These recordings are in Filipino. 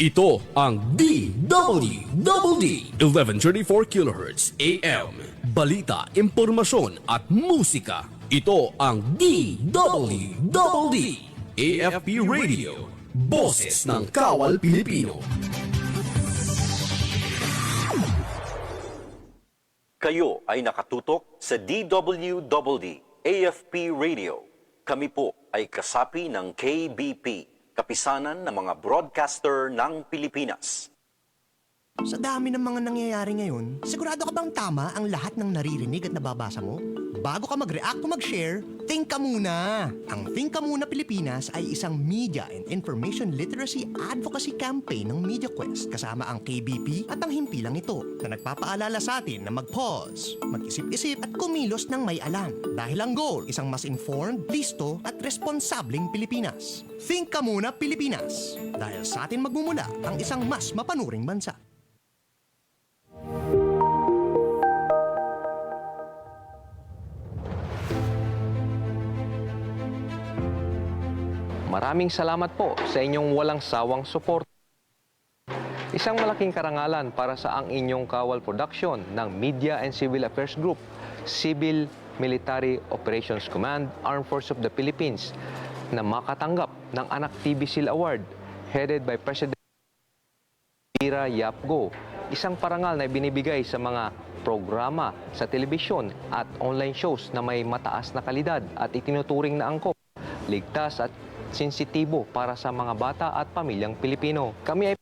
Ito ang DWDD 1134 kHz AM. Balita, impormasyon at musika. Ito ang DWDD AFP Radio. Boses ng Kawal Pilipino. Kayo ay nakatutok sa DWDD AFP Radio. Kami po ay kasapi ng KBP, kapisanan ng mga broadcaster ng Pilipinas. Sa dami ng mga nangyayari ngayon, sigurado ka bang tama ang lahat ng naririnig at nababasa mo? Bago ka mag-react o mag-share, think ka muna! Ang Think Ka Muna Pilipinas ay isang media and information literacy advocacy campaign ng MediaQuest kasama ang KBP at ang himpilang ito na nagpapaalala sa atin na mag-pause, mag-isip-isip at kumilos ng may alam. Dahil ang goal, isang mas informed, listo at responsableng Pilipinas. Think Ka Muna Pilipinas! Dahil sa atin magmumula ang isang mas mapanuring bansa. Maraming salamat po sa inyong walang sawang support. Isang malaking karangalan para sa ang inyong kawal production ng Media and Civil Affairs Group, Civil Military Operations Command, Armed Forces of the Philippines, na makatanggap ng Anak TV Seal Award headed by President Ira Yapgo. Isang parangal na binibigay sa mga programa sa telebisyon at online shows na may mataas na kalidad at itinuturing na angkop, ligtas at sensitibo para sa mga bata at pamilyang Pilipino. Kami ay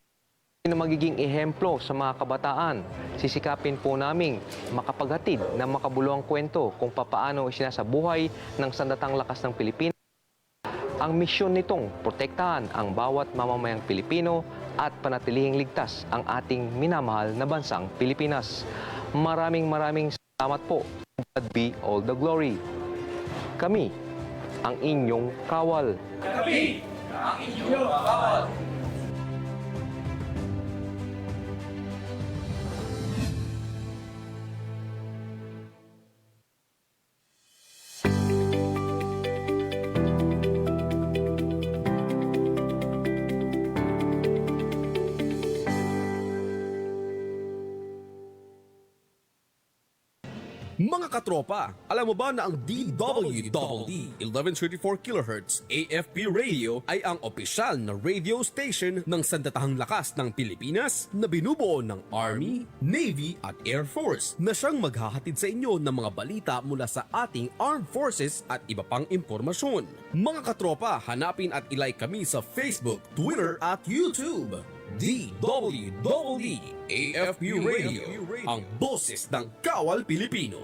na magiging ehemplo sa mga kabataan. Sisikapin po naming makapaghatid ng makabuluhang kwento kung papaano isinasabuhay ng sandatang lakas ng Pilipinas. Ang misyon nitong protektahan ang bawat mamamayang Pilipino at panatilihing ligtas ang ating minamahal na bansang Pilipinas. Maraming salamat po. God be all the glory. Kami ang inyong kawal. Kami ang inyong kawal. Mga katropa, alam mo ba na ang DWDD 1134 kHz AFP Radio ay ang opisyal na radio station ng Sandatahang Lakas ng Pilipinas na binubuo ng Army, Navy at Air Force na siyang maghahatid sa inyo ng mga balita mula sa ating Armed Forces at iba pang impormasyon. Mga katropa, hanapin at ilike kami sa Facebook, Twitter at YouTube. DWDD AFP Radio, ang boses ng Kawal Pilipino.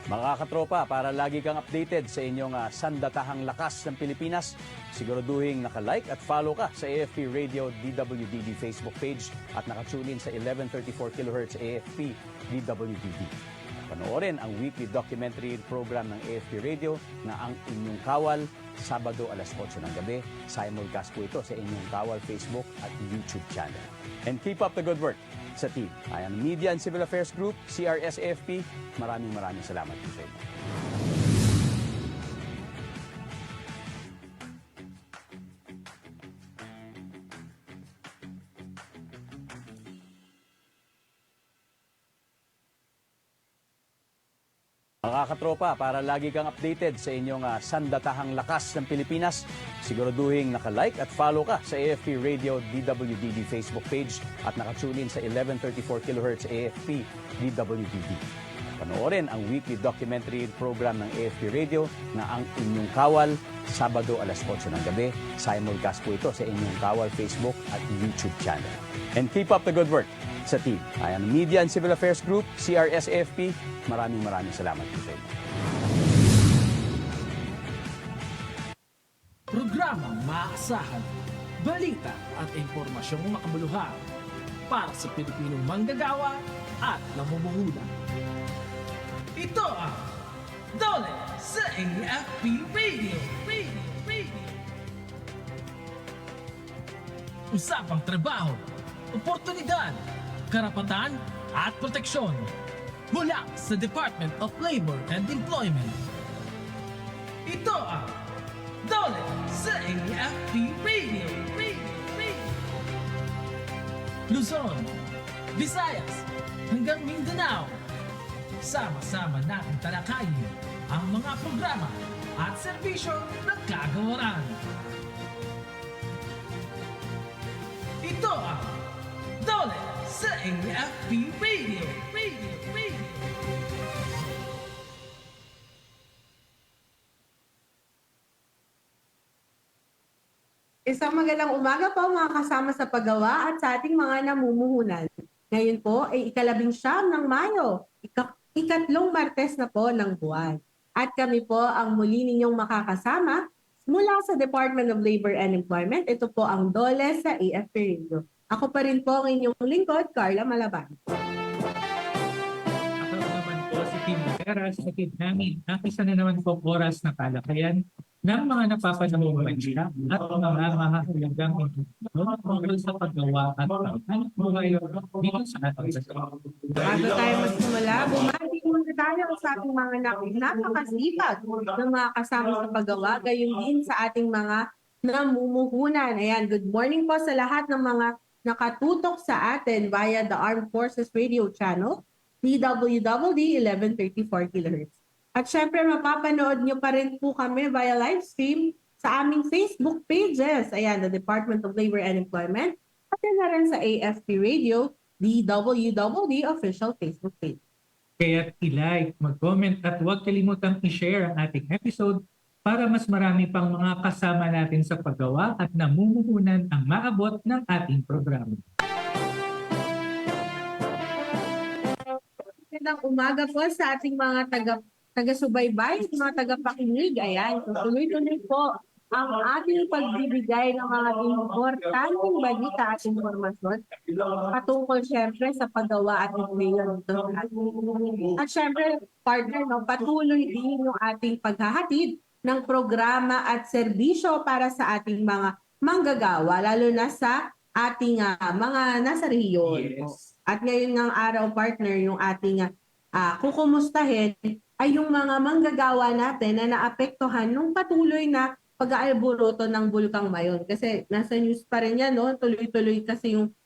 Mga katropa, para lagi kang updated sa inyong sandatahang lakas ng Pilipinas, siguraduhin naka-like at follow ka sa AFP Radio DWDD Facebook page at nakatune in sa 1134 kHz AFP DWDD. Panoorin ang weekly documentary program ng AFP Radio na Ang Inyong Kawal, Sabado alas 8 ng gabi. Simulcast po ito sa Inyong Kawal Facebook at YouTube channel. And keep up the good work sa team. Ay ang Media and Civil Affairs Group, CRS-AFP, maraming salamat po sa inyo. Mga katropa, para lagi kang updated sa inyong sandatahang lakas ng Pilipinas, siguraduhin naka-like at follow ka sa AFP Radio DWDD Facebook page at nakatune in sa 1134 kHz AFP DWDD. Panoorin ang weekly documentary program ng AFP Radio na Ang Inyong Kawal, Sabado alas 8 ng gabi. Simulcast po ito sa Inyong Kawal Facebook at YouTube channel. And keep up the good work sa team. Ay ang Media and Civil Affairs Group, CRS-AFP, maraming salamat po sa inyo. Programang maaasahan, balita at impormasyong makabuluhan para sa Pilipinong manggagawa at namumuhunan. Ito ang Dole sa AFP Radio. Usapang trabaho, oportunidad, karapatan at proteksyon mula sa Department of Labor and Employment. Ito ang Dole sa AFP Radio. Luzon, Visayas, hanggang Mindanao. Sama-sama natin talakayin ang mga programa at serbisyo ng kagawaran. Ito ang Dole sa AFP Radio. Isang magandang umaga po mga kasama sa paggawa at sa ating mga namumuhunan. Ngayon po ay ika-19 ng Mayo, ikatlong Martes na po ng buwan. At kami po ang muli ninyong makakasama mula sa Department of Labor and Employment. Ito po ang Dole sa AFP Radio. Ako pa rin po ang inyong lingkod, Carla Malaban. Ako naman po si Tim Lavera sa kitid namin ang isa na naman po oras na talakayan ng mga napapanahong bansa at mga mahahalagang informasyon tungkol sa paggawa at paghanap buhay dito sa ating bansa. Bago tayo magsimula, bumati muna tayo sa ating mga napakasipag ng mga kasama sa paggawa, gayon din sa ating mga namumuhunan. Ayan, good morning po sa lahat ng mga nakatutok sa atin via the Armed Forces Radio Channel, DWWD 1134 kHz. At syempre, mapapanood nyo pa rin po kami via live stream sa aming Facebook pages. Ayan, the Department of Labor and Employment. At yun na rin sa AFP Radio, DWWD official Facebook page. Kaya i-like, mag-comment at huwag kalimutang i-share ang ating episode para mas marami pang mga kasama natin sa paggawa at namumuhunan ang maabot ng ating programa. Magandang umaga po sa ating mga taga-subaybay, mga tagapakinig. Ayan, tuloy-tuloy po ang ating pagbibigay ng mga importanteng balita at informasyon patungkol syempre sa paggawa at employo dito sa atin. At syempre, partner, patuloy din yung ating paghahatid ng programa at serbisyo para sa ating mga manggagawa, lalo na sa ating mga nasa rehiyon. Yes. At ngayon ng araw, partner, yung ating kukumustahin ay yung mga manggagawa natin na naapektuhan nung patuloy na pag-aalburuto ng Bulkang Mayon. Kasi nasa news pa rin yan, no? Tuloy-tuloy kasi yung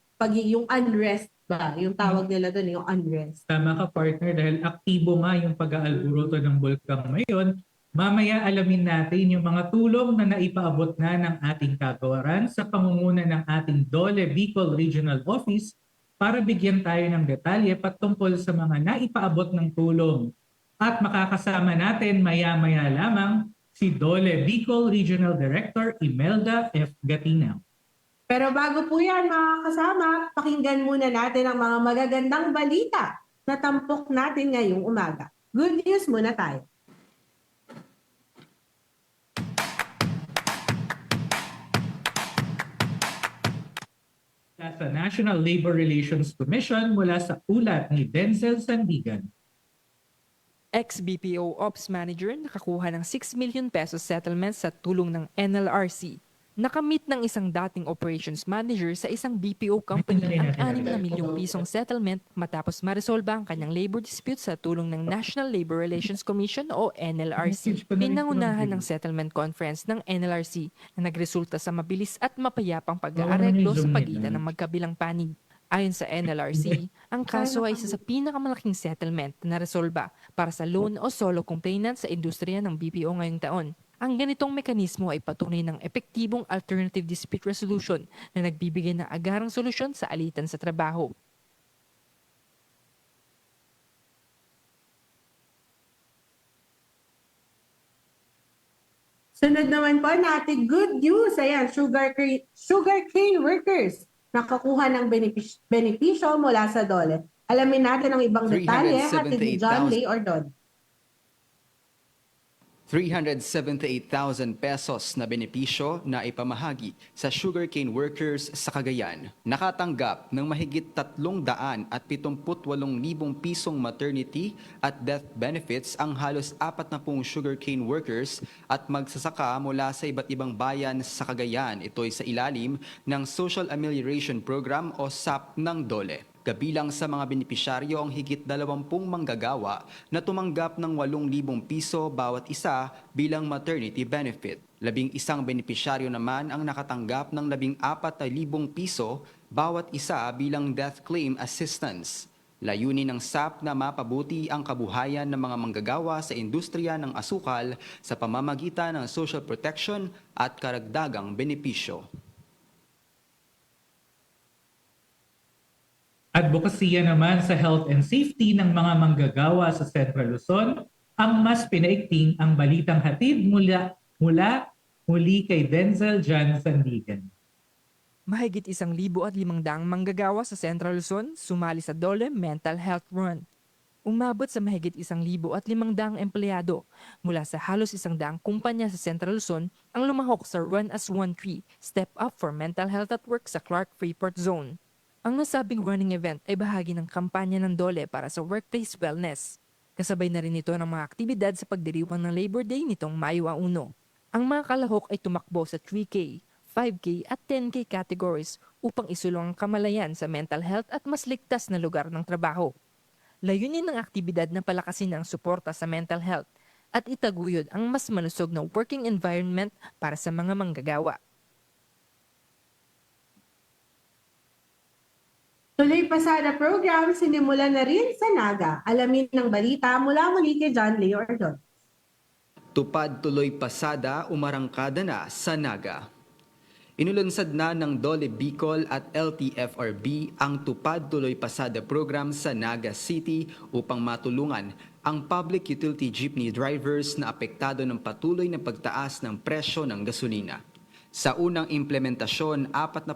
unrest ba? Yung tawag nila doon, yung unrest. Tama ka, partner, dahil aktibo nga yung pag-aalburuto ng Bulkang Mayon. Mamaya alamin natin yung mga tulong na naipaabot na ng ating kagawaran sa pangunguna ng ating Dole Bicol Regional Office para bigyan tayo ng detalye patungkol sa mga naipaabot ng tulong. At makakasama natin maya-maya lamang si Dole Bicol Regional Director Imelda F. Gatinaw. Pero bago po yan, mga kasama, pakinggan muna natin ang mga magagandang balita na tampok natin ngayong umaga. Good news muna tayo. Sa National Labor Relations Commission mula sa ulat ni Denzel Sandigan. Ex-BPO Ops Manager nakakuha ng 6 million pesos settlement sa tulong ng NLRC. Nakamit ng isang dating operations manager sa isang BPO company ang 6 na milyong pisong settlement matapos maresolba ang kanyang labor dispute sa tulong ng National Labor Relations Commission o NLRC. Pinangunahan ng settlement conference ng NLRC na nagresulta sa mabilis at mapayapang pag-aareglo sa pagitan ng magkabilang panig. Ayon sa NLRC, ang kaso ay isa sa pinakamalaking settlement na resolba para sa lone o solo complainant sa industriya ng BPO ngayong taon. Ang ganitong mekanismo ay patunay ng epektibong alternative dispute resolution na nagbibigay ng agarang solusyon sa alitan sa trabaho. Sunod naman po natin, good news. Ayan, sugarcane workers nakakuha ng benepisyo mula sa DOLE. Alamin natin ang ibang detalye hatid ni John Lay Ordon. 378,000 pesos na benepisyo na ipamahagi sa sugarcane workers sa Cagayan. Nakatanggap ng mahigit 378,000 pisong maternity at death benefits ang halos 40 sugarcane workers at magsasaka mula sa iba't ibang bayan sa Cagayan. Ito ay sa ilalim ng Social Amelioration Program o SAP ng DOLE. Kabilang sa mga benepisyaryo ang higit 20 manggagawa na tumanggap ng 8,000 piso bawat isa bilang maternity benefit. 11 benepisyaryo naman ang nakatanggap ng 14,000 piso bawat isa bilang death claim assistance. Layunin ng SAP na mapabuti ang kabuhayan ng mga manggagawa sa industriya ng asukal sa pamamagitan ng social protection at karagdagang benepisyo. Advokasya naman sa health and safety ng mga manggagawa sa Central Luzon ang mas pinaigting ang balitang hatid muli kay Denzel Jan Sandigan. Mahigit 1,500 manggagawa sa Central Luzon sumali sa DOLE Mental Health Run. Umabot sa mahigit 1,500 empleyado mula sa halos 100 kumpanya sa Central Luzon ang lumahok sa Run as One Tree, Step Up for Mental Health at Work sa Clark Freeport Zone. Ang nasabing running event ay bahagi ng kampanya ng DOLE para sa workplace wellness. Kasabay na rin ito ng mga aktibidad sa pagdiriwang ng Labor Day nitong Mayo 1. Ang mga kalahok ay tumakbo sa 3K, 5K at 10K categories upang isulong ang kamalayan sa mental health at mas ligtas na lugar ng trabaho. Layunin ng aktibidad na palakasin ang suporta sa mental health at itaguyod ang mas malusog na working environment para sa mga manggagawa. Tuloy pasada program sinimula na rin sa Naga. Alamin ng balita mula muli kay John Leo Ordon. Tupad tuloy pasada, umarangkada na sa Naga. Inulunsad na ng DOLE Bicol at LTFRB ang Tupad Tuloy Pasada program sa Naga City upang matulungan ang public utility jeepney drivers na apektado ng patuloy na pagtaas ng presyo ng gasolina. Sa unang implementasyon, 46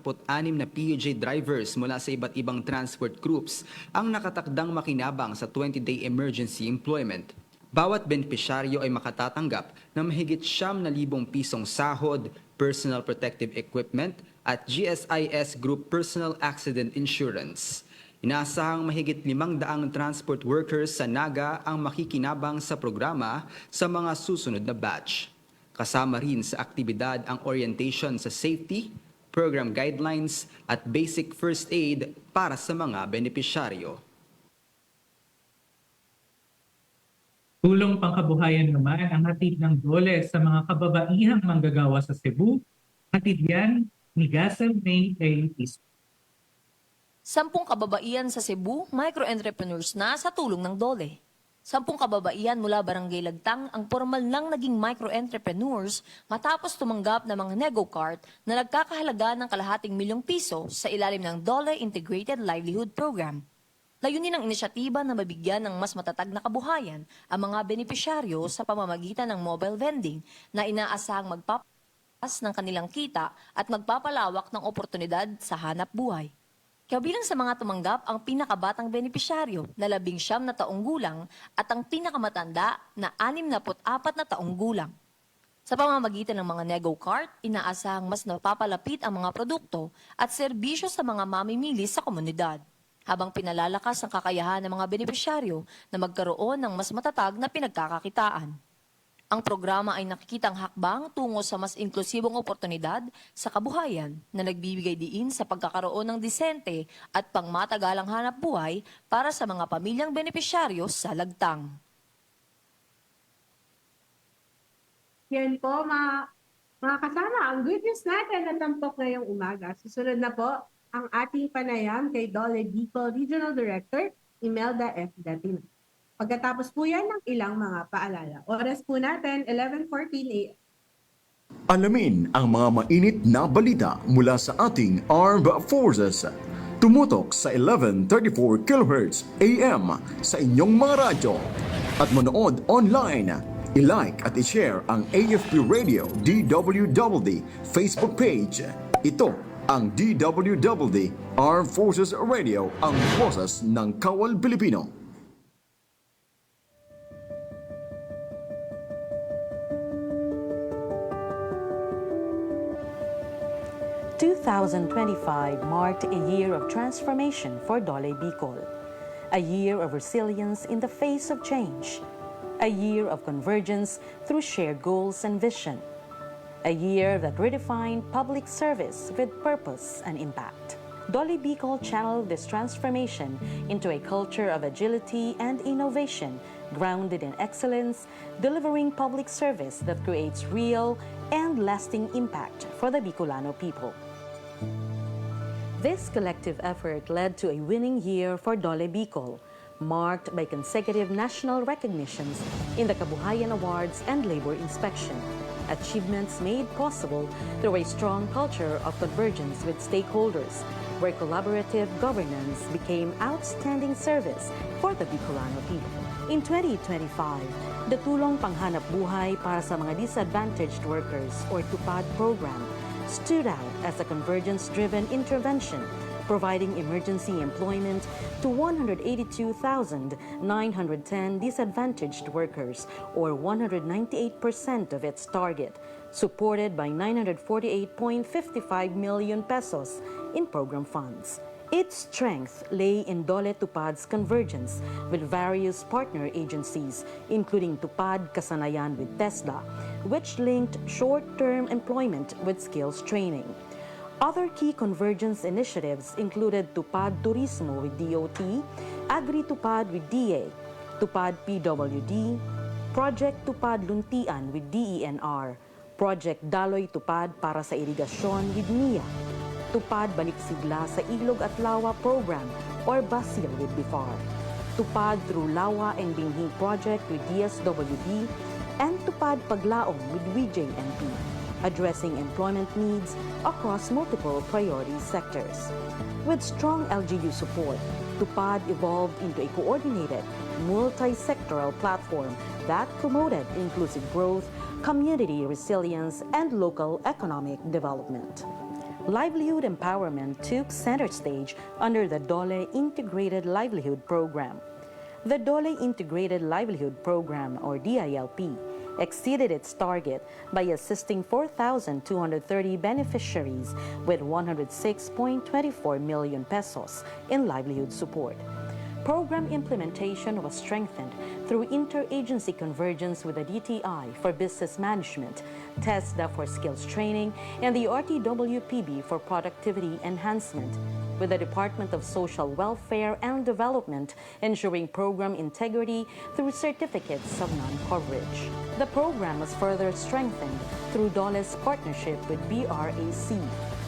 na PUJ drivers mula sa iba't ibang transport groups ang nakatakdang makinabang sa 20-day emergency employment. Bawat benepisyaryo ay makatatanggap ng mahigit 9,000 pisong sahod, personal protective equipment at GSIS Group Personal Accident Insurance. Inaasahang mahigit 500 transport workers sa Naga ang makikinabang sa programa sa mga susunod na batch. Kasama rin sa aktibidad ang orientation sa safety, program guidelines at basic first aid para sa mga benepisyaryo. Tulong pangkabuhayan naman ang hatid ng DOLE sa mga kababaihang manggagawa sa Cebu. Hatid yan ni Gasel May Elitist. 10 kababaihan sa Cebu, micro-entrepreneurs na sa tulong ng DOLE. 10 kababaihan mula Barangay Lagtang ang formal nang naging micro-entrepreneurs matapos tumanggap ng mga nego-cart na nagkakahalaga ng ₱250,000 sa ilalim ng DOLE Integrated Livelihood Program. Layunin ng inisyatiba na mabigyan ng mas matatag na kabuhayan ang mga benepisyaryo sa pamamagitan ng mobile vending na inaasahang magpapas ng kanilang kita at magpapalawak ng oportunidad sa hanap buhay. Kabilang sa mga tumanggap ang pinakabatang benepisyaryo na 19 na taong gulang at ang pinakamatanda na 64 na taong gulang. Sa pamamagitan ng mga nego-cart, inaasahang mas napapalapit ang mga produkto at serbisyo sa mga mamimili sa komunidad, habang pinalalakas ang kakayahan ng mga benepisyaryo na magkaroon ng mas matatag na pinagkakakitaan. Ang programa ay nakikitang hakbang tungo sa mas inklusibong oportunidad sa kabuhayan na nagbibigay diin sa pagkakaroon ng disente at pangmatagalang hanap buhay para sa mga pamilyang benepisyaryo sa Lagtang. Yan po, mga kasama, ang good news natin na tampok ngayong umaga. Susunod na po ang ating panayam kay DOLE Bicol Regional Director, Imelda F. Gatino. Pagkatapos po yan ng ilang mga paalala. Oras po natin, 11:14 a.m. Alamin ang mga mainit na balita mula sa ating Armed Forces. Tumutok sa 1134 kHz AM sa inyong mga radyo. At manood online. I-like at i-share ang AFP Radio DWWD Facebook page. Ito ang DWWD Armed Forces Radio, ang boses ng Kawal Pilipino. "2025 marked a year of transformation for DOLE Bicol, a year of resilience in the face of change, a year of convergence through shared goals and vision, a year that redefined public service with purpose and impact. Dole Bicol channeled this transformation into a culture of agility and innovation, grounded in excellence, delivering public service that creates real and lasting impact for the Bicolano people. This collective effort led to a winning year for Dole Bicol, marked by consecutive national recognitions in the Kabuhayan Awards and Labor Inspection, achievements made possible through a strong culture of convergence with stakeholders, where collaborative governance became outstanding service for the Bicolano people. In 2025, the Tulong Panghanap Buhay para sa mga Disadvantaged Workers or TUPAD program stood out as a convergence-driven intervention, providing emergency employment to 182,910 disadvantaged workers, or 198% of its target, supported by 948.55 million pesos in program funds. Its strength lay in Dole TUPAD's convergence with various partner agencies, including TUPAD Kasanayan with TESDA, which linked short-term employment with skills training. Other key convergence initiatives included TUPAD Turismo with DOT, Agri-TUPAD with DA, TUPAD PWD, Project TUPAD Luntian with DENR, Project Daloy TUPAD para sa irigasyon with NIA, TUPAD Balik Sigla sa Ilog at Lawa program or BASIL with BIFAR, TUPAD Through Lawa and Binhi project with DSWD, and TUPAD Paglaong with WJNP, addressing employment needs across multiple priority sectors. With strong LGU support, TUPAD evolved into a coordinated, multi-sectoral platform that promoted inclusive growth, community resilience, and local economic development. Livelihood empowerment took center stage under the Dole Integrated Livelihood Program. The Dole Integrated Livelihood Program, or DILP, exceeded its target by assisting 4,230 beneficiaries with 106.24 million pesos in livelihood support. Program implementation was strengthened through interagency convergence with the DTI for business management, TESDA for skills training, and the RTWPB for productivity enhancement, with the Department of Social Welfare and Development ensuring program integrity through certificates of non-coverage. The program was further strengthened through Dole's partnership with BRAC,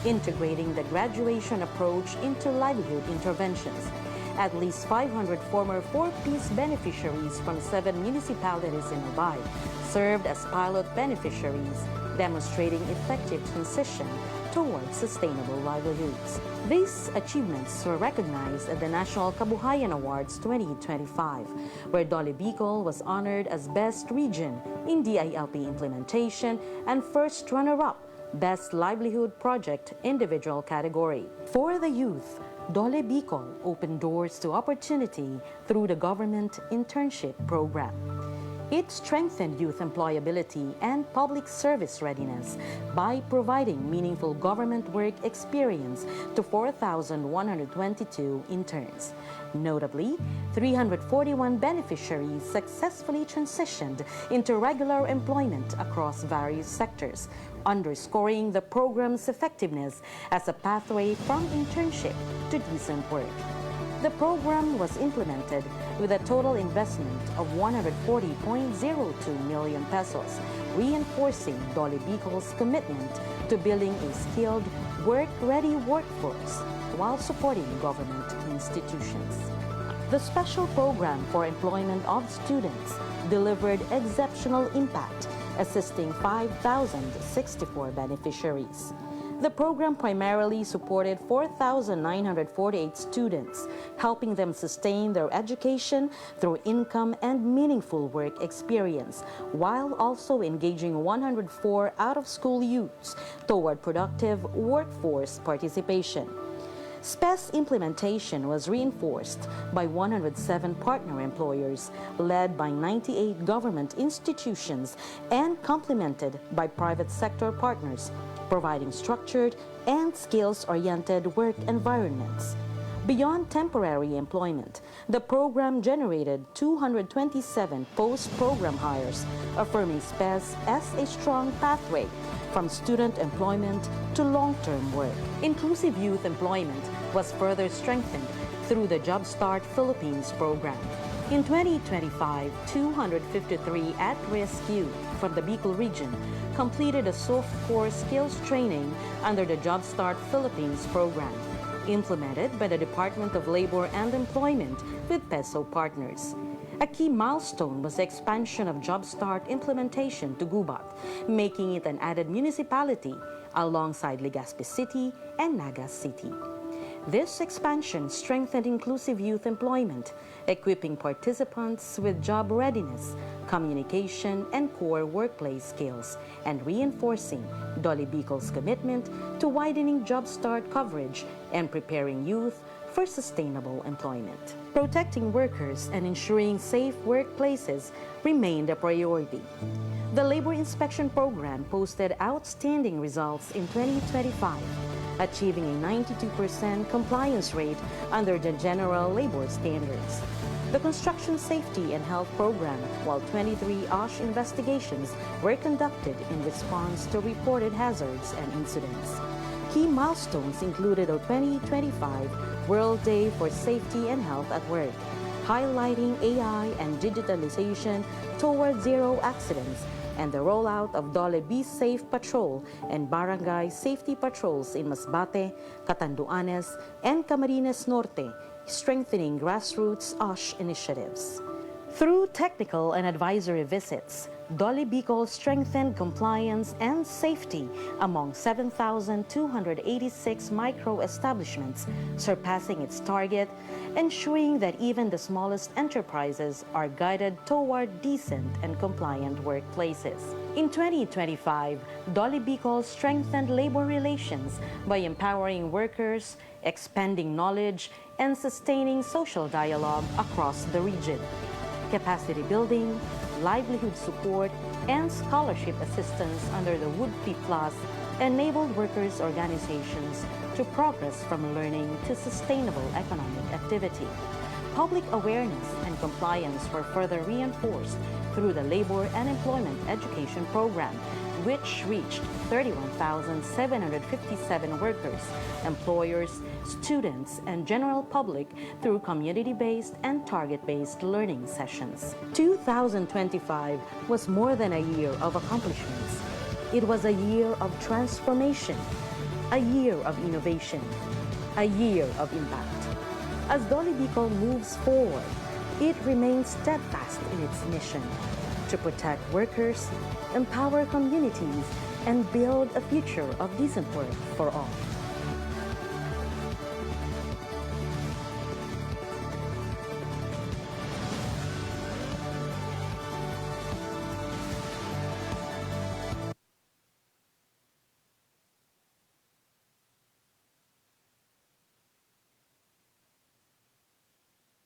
integrating the graduation approach into livelihood interventions. At least 500 former 4-piece beneficiaries from 7 municipalities in Albay served as pilot beneficiaries, demonstrating effective transition towards sustainable livelihoods. These achievements were recognized at the National Kabuhayan Awards 2025, where Dole Bicol was honored as Best Region in DILP implementation and first runner-up Best Livelihood Project individual category. For the youth, Dole Bicol opened doors to opportunity through the government internship program. It strengthened youth employability and public service readiness by providing meaningful government work experience to 4,122 interns. Notably, 341 beneficiaries successfully transitioned into regular employment across various sectors, underscoring the program's effectiveness as a pathway from internship to decent work. The program was implemented with a total investment of 140.02 million pesos, reinforcing Dole Bicol's commitment to building a skilled, work-ready workforce while supporting government institutions. The special program for employment of students delivered exceptional impact, assisting 5,064 beneficiaries. The program primarily supported 4,948 students, helping them sustain their education through income and meaningful work experience, while also engaging 104 out-of-school youths toward productive workforce participation. SPES implementation was reinforced by 107 partner employers, led by 98 government institutions, and complemented by private sector partners, providing structured and skills-oriented work environments. Beyond temporary employment, the program generated 227 post-program hires, affirming SPES as a strong pathway from student employment to long-term work. Inclusive youth employment was further strengthened through the Jumpstart Philippines program. In 2025, 253 at-risk youth from the Bicol region completed a soft core skills training under the Jumpstart Philippines program, implemented by the Department of Labor and Employment with PESO partners. A key milestone was the expansion of Jumpstart implementation to Gubat, making it an added municipality alongside Legazpi City and Naga City. This expansion strengthened inclusive youth employment, equipping participants with job readiness, communication, and core workplace skills, and reinforcing Dolly Bicol's commitment to widening Jumpstart coverage and preparing youth for sustainable employment. Protecting workers and ensuring safe workplaces remained a priority. The Labor Inspection Program posted outstanding results in 2025, achieving a 92% compliance rate under the General Labor Standards. The Construction Safety and Health Program, while 23 OSH investigations were conducted in response to reported hazards and incidents. Key milestones included a 2025 World Day for Safety and Health at Work, highlighting AI and digitalization toward zero accidents, and the rollout of Dole Be Safe Patrol and Barangay Safety Patrols in Masbate, Catanduanes, and Camarines Norte, strengthening grassroots OSH initiatives. Through technical and advisory visits, Dolly Bicol strengthened compliance and safety among 7,286 micro-establishments, surpassing its target, ensuring that even the smallest enterprises are guided toward decent and compliant workplaces. In 2025, Dolly Bicol strengthened labor relations by empowering workers, expanding knowledge, and sustaining social dialogue across the region. Capacity building, livelihood support, and scholarship assistance under the Woodpie Plus enabled workers' organizations to progress from learning to sustainable economic activity. Public awareness and compliance were further reinforced through the Labor and Employment Education Program, which reached 31,757 workers, employers, students, and general public through community-based and target-based learning sessions. 2025 was more than a year of accomplishments. It was a year of transformation, a year of innovation, a year of impact. As Dolly Bicol moves forward, it remains steadfast in its mission to protect workers, empower communities, and build a future of decent work for all.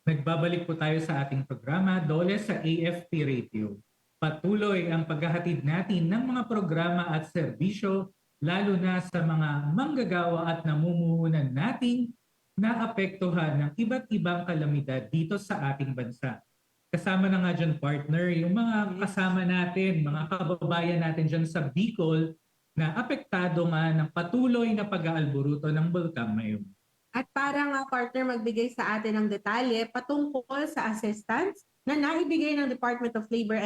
Nagbabalik po tayo sa ating programa, Dole sa AFP Radio. Patuloy ang paghahatid natin ng mga programa at serbisyo, lalo na sa mga manggagawa at namumuhunan nating naapektuhan ng iba't ibang kalamidad dito sa ating bansa. Kasama na nga dyan, partner, yung mga kasama natin, mga kababayan natin dyan sa Bicol na apektado nga ng patuloy na pag-aalburuto ng Bulkang Mayom. At para nga partner magbigay sa atin ng detalye patungkol sa assistance na naibigay ng Department of Labor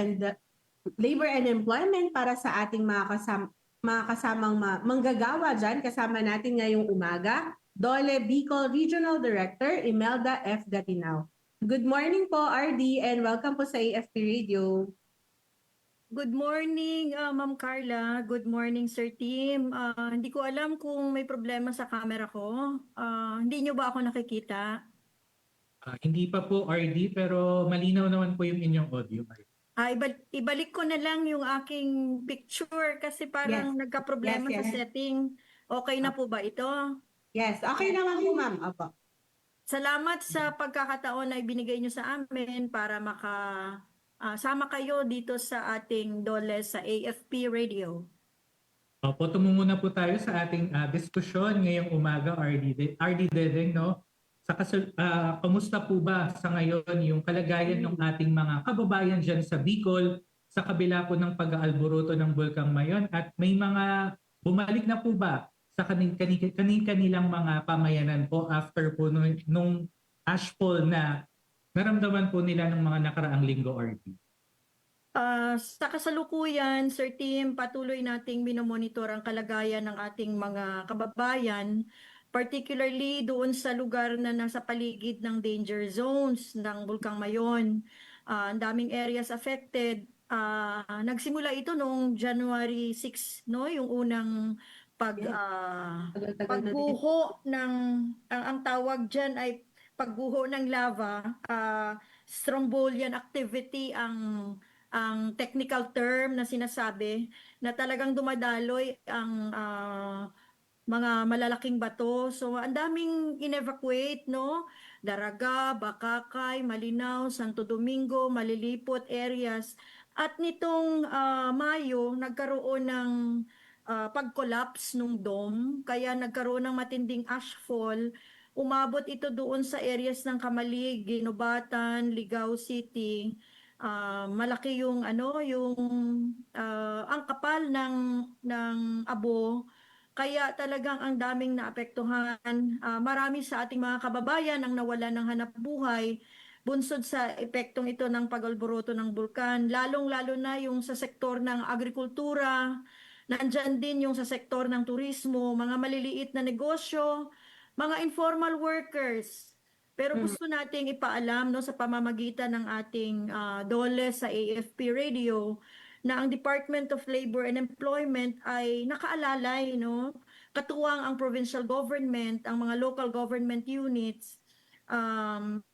and Employment para sa ating mga kasamang manggagawa dyan. Kasama natin ngayong umaga, Dole Bicol Regional Director Imelda F. Gatinaw. Good morning po, RD, and welcome po sa AFP Radio. Good morning, Ma'am Carla. Good morning, Sir Team. Hindi ko alam kung may problema sa camera ko. Hindi nyo ba ako nakikita? Hindi pa po, RD, pero malinaw naman po yung inyong audio. Ibalik ko na lang yung aking picture kasi parang nagka-problema sa setting. Okay na po ba ito? Yes, okay naman po, ma'am. Opo. Salamat sa pagkakataon na ibinigay nyo sa amin para sama kayo dito sa ating Dole sa AFP Radio. Opo, tumungo na po tayo sa ating diskusyon ngayong umaga, RD Dedeng, no? Kamusta po ba sa ngayon yung kalagayan ng ating mga kababayan dyan sa Bicol sa kabila po ng pag-aalburuto ng Bulkang Mayon at may mga bumalik na po ba sa kanilang mga pamayanan po after po nung ashfall na naramdaman po nila ng mga nakaraang linggo, RD? Sa kasalukuyan, Sir Tim, patuloy nating minomonitor ang kalagayan ng ating mga kababayan, particularly doon sa lugar na nasa paligid ng danger zones ng Bulkang Mayon. Ang daming areas affected. Nagsimula ito noong January 6, no? Yung unang pagguho ng, ang tawag dyan ay pagguho ng lava, strombolian activity ang technical term na sinasabi, na talagang dumadaloy ang mga malalaking bato. So ang daming in-evacuate, no? Daraga, Bakakay, Malinaw, Santo Domingo, Malilipot areas. At nitong Mayo, nagkaroon ng pag-collapse nung dome, kaya nagkaroon ng matinding ashfall. Umabot ito doon sa areas ng Kamalig, Ginobatan, Ligao City. Malaki yung ang kapal ng abo, kaya talagang ang daming naapektuhan. Marami sa ating mga kababayan ang nawalan ng hanap buhay bunsod sa epektong ito ng pag-alboroto ng bulkan, lalong-lalo na yung sa sektor ng agrikultura, nandyan din yung sa sektor ng turismo, mga maliliit na negosyo, mga informal workers. Pero gusto nating ipaalam, no, sa pamamagitan ng ating DOLE sa AFP Radio na ang Department of Labor and Employment ay nakaalalay, no, katuwang ang provincial government, ang mga local government units.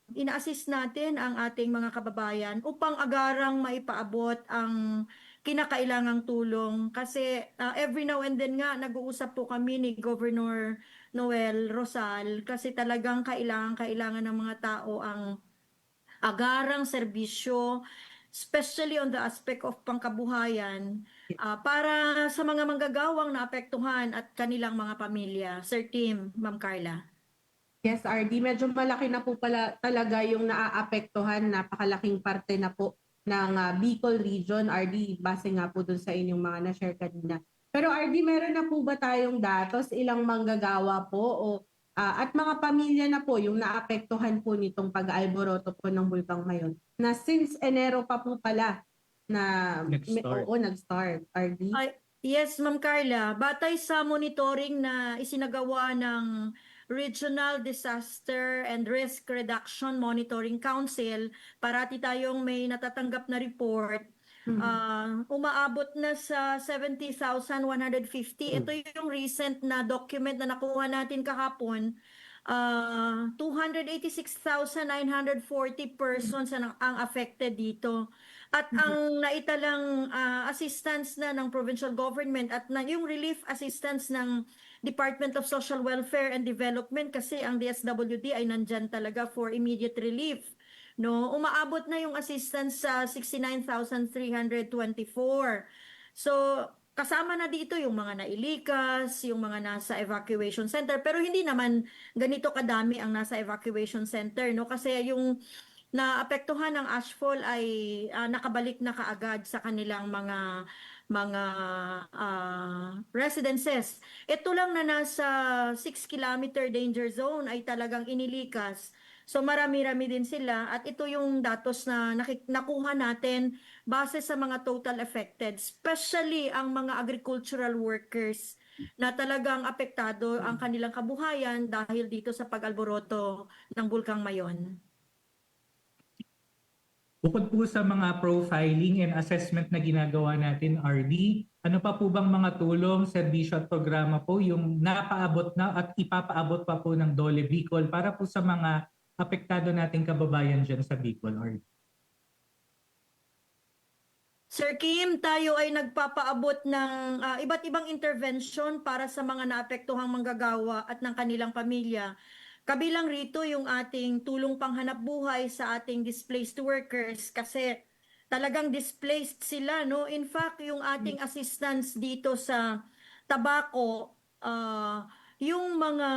Ina-assist natin ang ating mga kababayan upang agarang maipaabot ang kinakailangang tulong. Kasi every now and then nga nag-uusap po kami ni Governor Noel Rosal kasi talagang kailangan ng mga tao ang agarang serbisyo, especially on the aspect of pangkabuhayan, para sa mga manggagawang naapektuhan at kanilang mga pamilya. Sir Tim, Ma'am Carla. Yes, RD, medyo malaki na po pala talaga yung naaapektuhan, napakalaking parte na po ng Bicol region, RD, base nga po dun sa inyong mga na-share kanina. Pero RD, meron na po ba tayong datos, ilang manggagawa po at mga pamilya na po yung naapektuhan po nitong pag-alboroto po ng Bulkang Mayon? Na since Enero pa po pala na nag-start, RD? Yes, Ma'am Carla. Batay sa monitoring na isinagawa ng Regional Disaster and Risk Reduction Monitoring Council, parati tayong may natatanggap na report. Umaabot na sa 70,150. Ito yung recent na document na nakuha natin kahapon. 286,940 persons ang affected dito. At ang naitalang assistance na ng provincial government at yung relief assistance ng Department of Social Welfare and Development, kasi ang DSWD ay nandyan talaga for immediate relief. No, umaabot na yung assistance sa 69,324. So, kasama na dito yung mga nailikas, yung mga nasa evacuation center, pero hindi naman ganito kadami ang nasa evacuation center, no? Kasi yung naapektuhan ng ashfall ay nakabalik na kaagad sa kanilang mga residences. Ito lang na nasa 6-kilometer danger zone ay talagang inilikas. So marami-rami din sila at ito yung datos na nakuha natin base sa mga total affected, especially ang mga agricultural workers na talagang apektado ang kanilang kabuhayan dahil dito sa pag-alboroto ng Bulkang Mayon. Bukod po sa mga profiling and assessment na ginagawa natin, RD, ano pa po bang mga tulong, serbisyo at programa po yung napaabot na at ipapaabot pa po ng DOLE Bicol para po sa mga apektado nating kababayan dyan sa Bicol, RD? Sir Kim, tayo ay nagpapaabot ng iba't ibang intervention para sa mga naapektuhang manggagawa at ng kanilang pamilya. Kabilang rito yung ating tulong panghanap buhay sa ating displaced workers kasi talagang displaced sila, no? In fact, yung ating assistance dito sa tabako, yung mga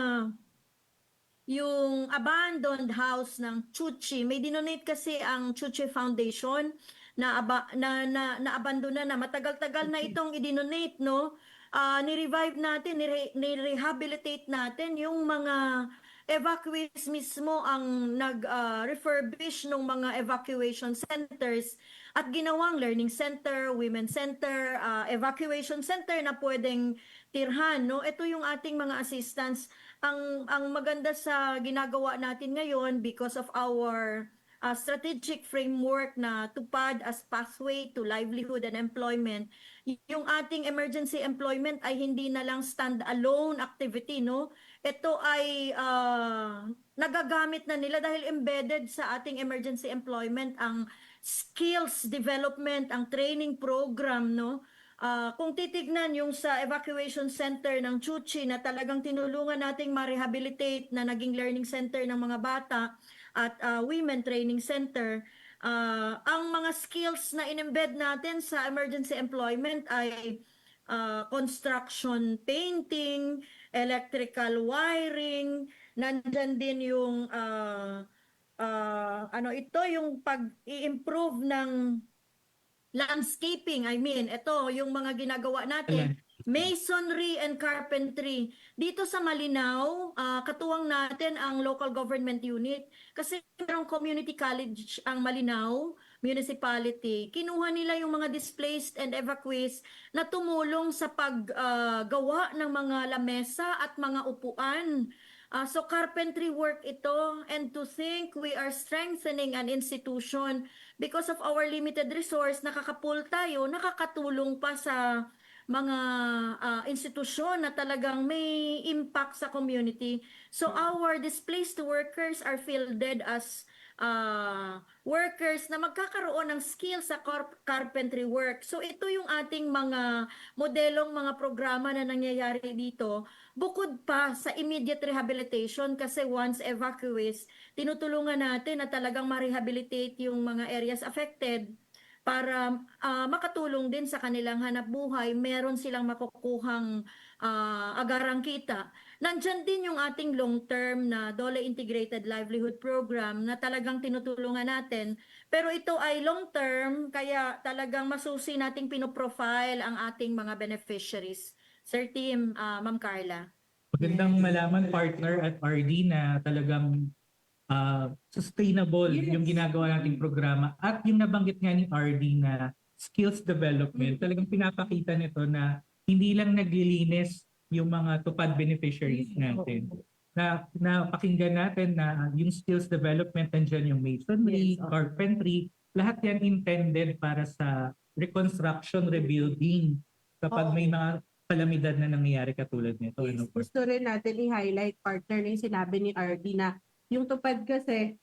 yung abandoned house ng Chuchi. May dinonate kasi ang Chuchi Foundation na abandona na. Matagal-tagal na itong idinonate, no? Ni-revive natin, ni-rehabilitate natin yung mga evacuees mismo ang nag-refurbish ng mga evacuation centers at ginawang learning center, women center, evacuation center na pwedeng tirhan, no? Ito yung ating mga assistants. Ang maganda sa ginagawa natin ngayon because of our strategic framework na tupad as pathway to livelihood and employment, yung ating emergency employment ay hindi na lang stand-alone activity, no? Ito ay nagagamit na nila dahil embedded sa ating emergency employment ang skills development, ang training program, no? Kung titignan yung sa evacuation center ng Chuchi na talagang tinulungan nating ma-rehabilitate na naging learning center ng mga bata at women training center, ang mga skills na in-embed natin sa emergency employment ay construction painting, electrical wiring, nandyan din yung yung pag-i-improve ng landscaping, ito yung mga ginagawa natin. Masonry and carpentry. Dito sa Malinaw, katuwang natin ang local government unit kasi merong community college ang Malinaw municipality. Kinuha nila yung mga displaced and evacuees na tumulong sa paggawa ng mga lamesa at mga upuan. So carpentry work ito, and to think we are strengthening an institution because of our limited resource, nakakapul tayo, nakakatulong pa sa mga institusyon na talagang may impact sa community. So our displaced workers are fielded as workers na magkakaroon ng skills sa carpentry work. So ito yung ating mga modelong mga programa na nangyayari dito. Bukod pa sa immediate rehabilitation kasi once evacuees, tinutulungan natin na talagang ma-rehabilitate yung mga areas affected para makatulong din sa kanilang hanap buhay, meron silang makukuhang agarang kita. Nandyan din yung ating long-term na DOLE Integrated Livelihood Program na talagang tinutulungan natin. Pero ito ay long-term, kaya talagang masusi nating pinoprofile ang ating mga beneficiaries. Sir Tim, Ma'am Carla. Magandang malaman, partner at RD, na talagang sustainable yung ginagawa nating programa. At yung nabanggit nga ni RD na skills development, talagang pinapakita nito na hindi lang naglilinis yung mga tupad beneficiaries natin. Na pakinggan natin na yung skills development, nandiyan yung masonry, carpentry, lahat yan intended para sa reconstruction, rebuilding kapag may mga kalamidad na nangyayari katulad nito. Gusto rin natin i-highlight, partner, na yung sinabi ni RD na yung tupad kasi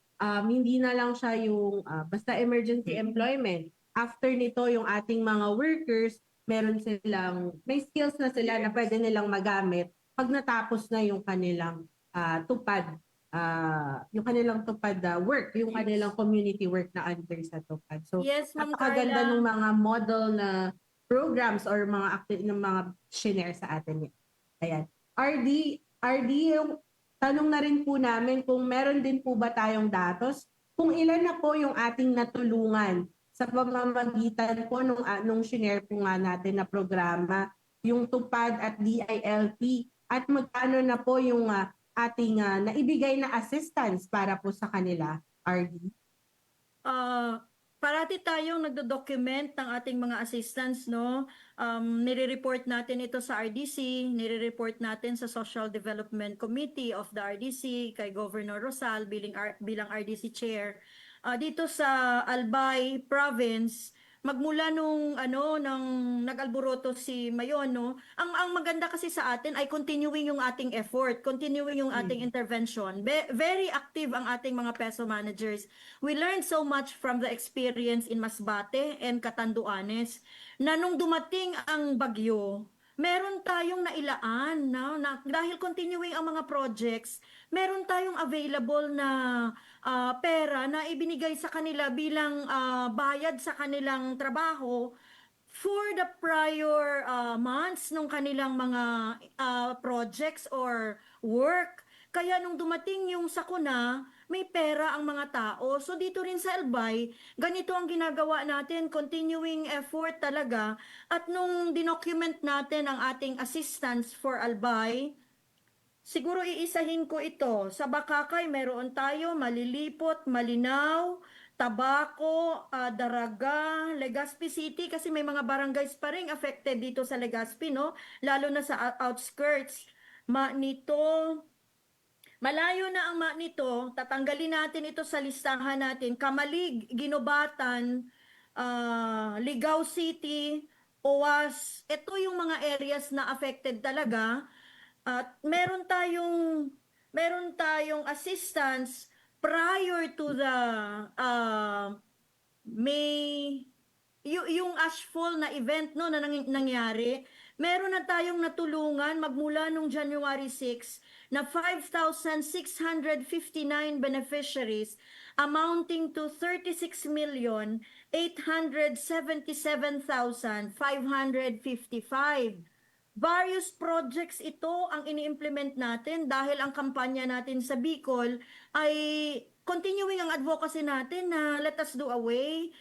hindi na lang siya yung basta emergency employment. After nito, yung ating mga workers, meron silang, may skills na sila na pwede nilang magamit pag natapos na yung kanilang tupad, work, yung kanilang community work na under sa tupad. So, yes, Ma'am napakaganda Carla. ng mga model na programs or mga ng mga shinare sa atin. Ayan. RD, yung tanong na rin po namin kung meron din po ba tayong datos kung ilan na po yung ating natulungan sa pamamagitan po nung shinare po nga natin na programa, yung TUPAD at DILP, at magkano na po yung ating naibigay na assistance para po sa kanila, RD? Parati tayong nagdo-document ng ating mga assistants, no? Nire-report natin ito sa RDC, nire-report natin sa Social Development Committee of the RDC, kay Governor Rosal bilang RDC Chair. Dito sa Albay Province, magmula nung nag-alboroto si Mayon, no? Ang maganda kasi sa atin ay continuing yung ating effort, continuing yung ating intervention. Very active ang ating mga PESO managers. We learned so much from the experience in Masbate and Catanduanes na nung dumating ang bagyo, meron tayong nailaan na dahil continuing ang mga projects, meron tayong available na pera na ibinigay sa kanila bilang bayad sa kanilang trabaho for the prior months nung kanilang mga projects or work. Kaya nung dumating yung sakuna, may pera ang mga tao. So dito rin sa Albay, ganito ang ginagawa natin, continuing effort talaga. At nung dinocument natin ang ating assistance for Albay, siguro iisahin ko ito. Sa Bakakay, meron tayo Malilipot, Malinaw, Tabaco, Daraga, Legazpi City, kasi may mga barangays pa rin affected dito sa Legazpi, no? Lalo na sa outskirts. Manito, malayo na ang nito, tatanggalin natin ito sa listahan natin. Kamalig, Ginobatan, Ligao City, OWAS, ito yung mga areas na affected talaga. At meron tayong assistance prior to the yung ashfall na event no na nangyari. Meron na tayong natulungan magmula nung January 6 na 5,659 beneficiaries amounting to 36,877,555. Various projects ito ang ini-implement natin dahil ang kampanya natin sa Bicol ay continuing ang advocacy natin na let us do away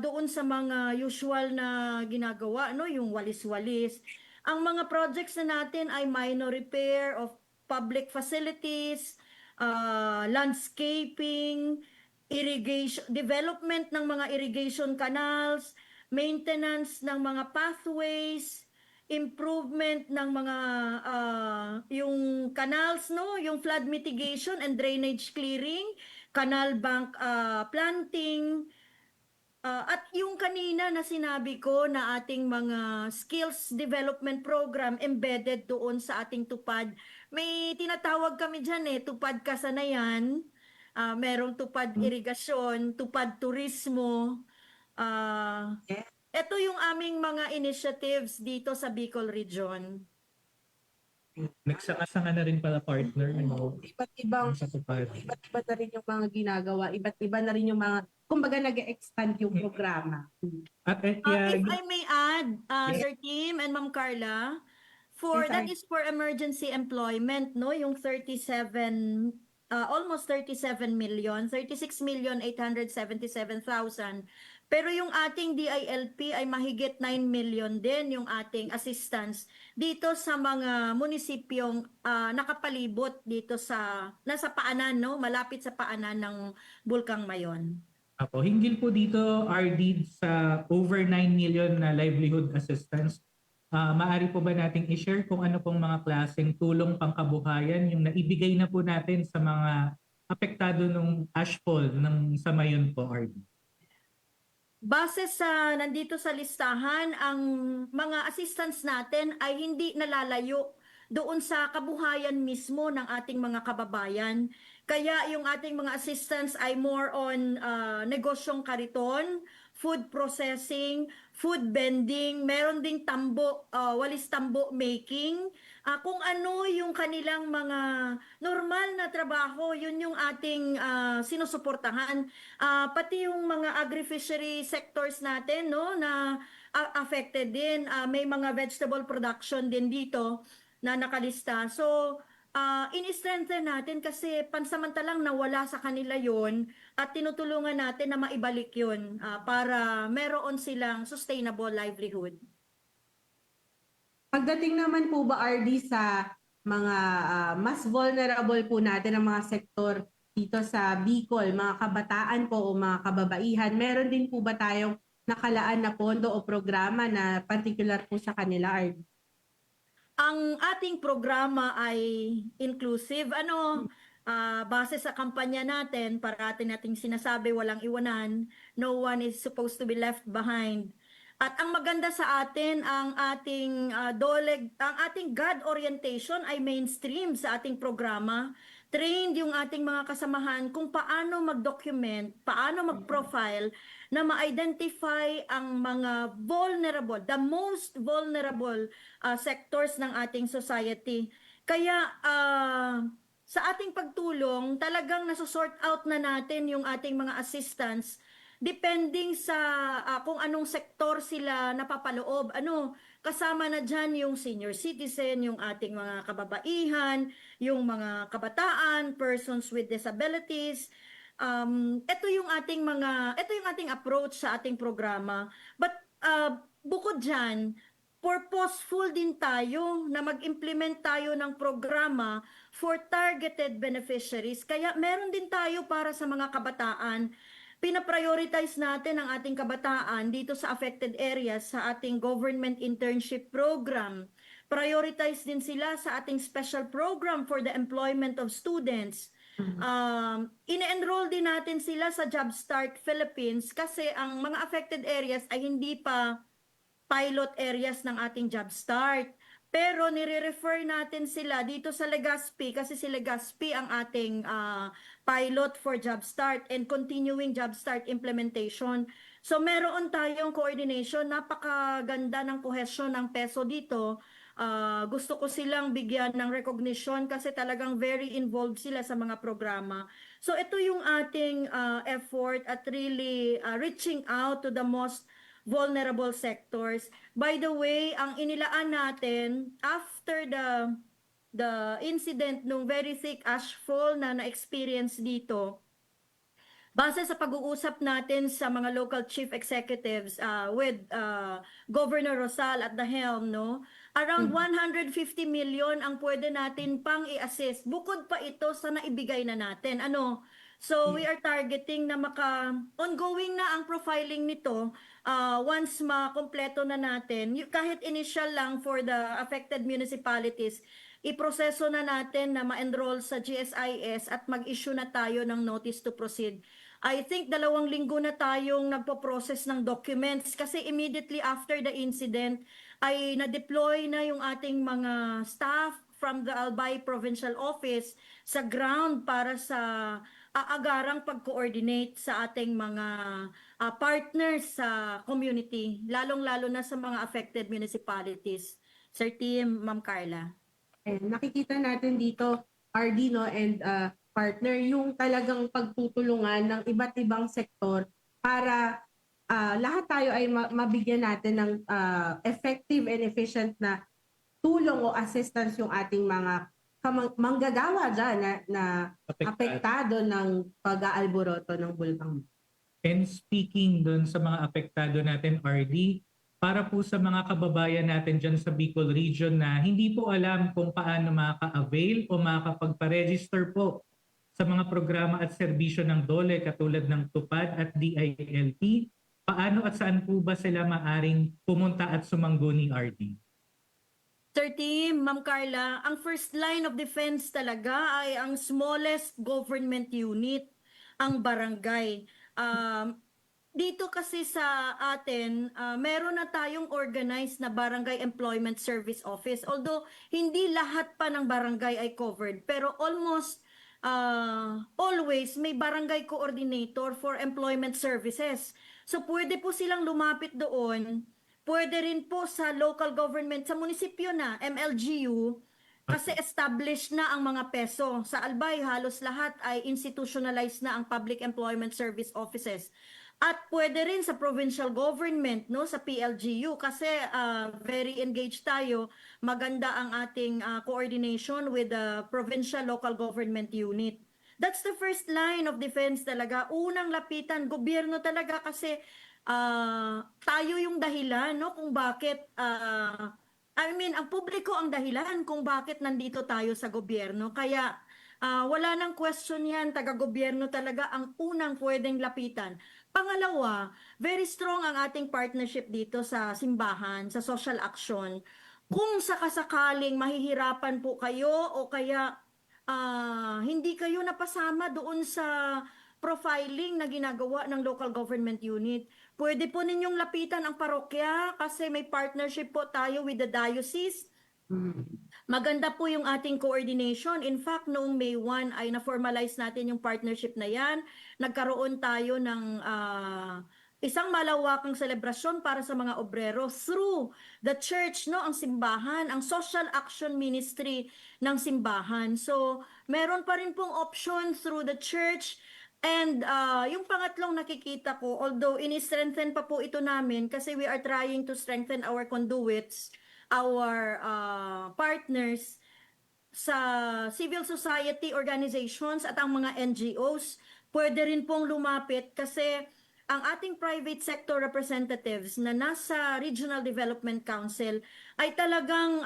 doon sa mga usual na ginagawa, no, yung walis-walis. Ang mga projects na natin ay minor repair of public facilities, landscaping, irrigation, development ng mga irrigation canals, maintenance ng mga pathways, improvement ng mga yung canals, no, yung flood mitigation and drainage clearing, canal bank planting, at yung kanina na sinabi ko na ating mga skills development program embedded doon sa ating tupad. May tinatawag kami dyan tupad kasanayan, merong tupad irigasyon, tupad turismo. Ito yung aming mga initiatives dito sa Bicol Region. Nagsaka-sanga na rin pala partner. Iba't iba na rin yung mga ginagawa, iba't iba na rin yung mga, kumbaga nag-expand yung programa. At If I may add, Sir Tim and Ma'am Carla, that is for emergency employment, no? Yung 37, almost 37 million, 36,877,000. Pero yung ating DILP ay mahigit 9 million din yung ating assistance dito sa mga munisipyong nakapalibot dito nasa paanan, no? Malapit sa paanan ng Bulkang Mayon. Apo, hinggil po dito, RD, sa over 9 million na livelihood assistance, maaari po ba nating i-share kung ano pong mga klaseng tulong pangkabuhayan yung naibigay na po natin sa mga apektado ng ashfall sa Mayon po, RD? Base sa nandito sa listahan, ang mga assistance natin ay hindi nalalayo doon sa kabuhayan mismo ng ating mga kababayan. Kaya yung ating mga assistance ay more on negosyong kariton, food processing, food vending, meron ding tambo, walis tambo making. Kung ano yung kanilang mga normal na trabaho, yun yung ating sinusuportahan. Pati yung mga agri-fishery sectors natin, no, na affected din. May mga vegetable production din dito na nakalista. So, in-strengthen natin kasi pansamantalang nawala sa kanila yon at tinutulungan natin na maibalik yun para meron silang sustainable livelihood. Pagdating naman po ba, RD, sa mga mas vulnerable po natin ang mga sektor dito sa Bicol, mga kabataan po o mga kababaihan, meron din po ba tayong nakalaan na pondo o programa na particular po sa kanila, RD? Ang ating programa ay inclusive. Base sa kampanya natin, parati nating sinasabi, walang iwanan, no one is supposed to be left behind. At ang maganda sa atin, ang ating God orientation ay mainstream sa ating programa. Trained yung ating mga kasamahan kung paano mag-document, paano mag-profile na ma-identify ang mga vulnerable, the most vulnerable sectors ng ating society. Kaya sa ating pagtulong, talagang nasosort out na natin yung ating mga assistance depending sa kung anong sektor sila napapaloob. Kasama na dyan yung senior citizen, yung ating mga kababaihan, yung mga kabataan, persons with disabilities. Ito yung ating approach sa ating programa. But bukod dyan, purposeful din tayo na mag-implement tayo ng programa for targeted beneficiaries. Kaya meron din tayo para sa mga kabataan. Pina-prioritize natin ang ating kabataan dito sa affected areas sa ating government internship program. Prioritize din sila sa ating special program for the employment of students. Ine-enroll din natin sila sa Jobstart Philippines kasi ang mga affected areas ay hindi pa pilot areas ng ating Jobstart. Pero nire-refer natin sila dito sa Legazpi kasi si Legazpi ang ating pilot for Jobstart and continuing Jobstart implementation. So meron tayong coordination, napakaganda ng kohesyon ng PESO dito. Gusto ko silang bigyan ng recognition kasi talagang very involved sila sa mga programa. So ito yung ating effort at really reaching out to the most vulnerable sectors. By the way, ang inilaan natin after the incident nung very thick ashfall na na-experience dito, base sa pag-uusap natin sa mga local chief executives with Governor Rosal at the helm, around 150 million ang pwede natin pang i-assist. Bukod pa ito sa naibigay na natin. So we are targeting na ongoing na ang profiling nito once makompleto na natin. Kahit initial lang for the affected municipalities, iproseso na natin na ma-enroll sa GSIS at mag-issue na tayo ng notice to proceed. I think 2 linggo na tayong nagpo-process ng documents kasi immediately after the incident ay na-deploy na yung ating mga staff from the Albay Provincial Office sa ground para sa agarang pag-coordinate sa ating mga partners sa community, lalong-lalo na sa mga affected municipalities. Sir Tim, Ma'am Carla. Nakikita natin dito, RD and partner, yung talagang pagtutulungan ng iba't ibang sektor para lahat tayo ay mabigyan natin ng effective and efficient na tulong o assistance yung ating mga manggagawa dyan na apektado ng pag-aalboroto ng bulkang. And speaking dun sa mga apektado natin, RD, para po sa mga kababayan natin dyan sa Bicol region na hindi po alam kung paano makaka-avail o makakapagpa-register po sa mga programa at serbisyo ng DOLE katulad ng TUPAD at DILT, paano at saan po ba sila maaring pumunta at sumangguni, RD? Sir Tim, Ma'am Carla, ang first line of defense talaga ay ang smallest government unit, ang barangay. Dito kasi sa atin, meron na tayong organized na Barangay Employment Service Office. Although hindi lahat pa ng barangay ay covered, pero almost always may barangay coordinator for employment services. So pwede po silang lumapit doon. Pwede rin po sa local government, sa munisipyo na, MLGU, kasi established na ang mga PESO. Sa Albay, halos lahat ay institutionalized na ang Public Employment Service Offices. At pwede rin sa provincial government, sa PLGU, kasi very engaged tayo. Maganda ang ating coordination with the provincial local government unit. That's the first line of defense talaga. Unang lapitan, gobyerno talaga kasi tayo yung dahilan kung bakit ang publiko ang dahilan kung bakit nandito tayo sa gobyerno. Kaya wala nang question yan, taga-gobyerno talaga ang unang pwedeng lapitan. Pangalawa, very strong ang ating partnership dito sa simbahan, sa social action. Kung sakasakaling mahihirapan po kayo o kaya hindi kayo napasama doon sa profiling na ginagawa ng local government unit, pwede po ninyong lapitan ang parokya kasi may partnership po tayo with the diocese. Maganda po yung ating coordination. In fact, noong May 1 ay na-formalize natin yung partnership na yan. Nagkaroon tayo ng isang malawakang selebrasyon para sa mga obrero through the church, ang simbahan, ang social action ministry ng simbahan. So, meron pa rin pong option through the church. And yung pangatlong nakikita ko, although ini-strengthen pa po ito namin kasi we are trying to strengthen our conduits, our partners sa civil society organizations at ang mga NGOs, pwede rin pong lumapit kasi ang ating private sector representatives na nasa Regional Development Council ay talagang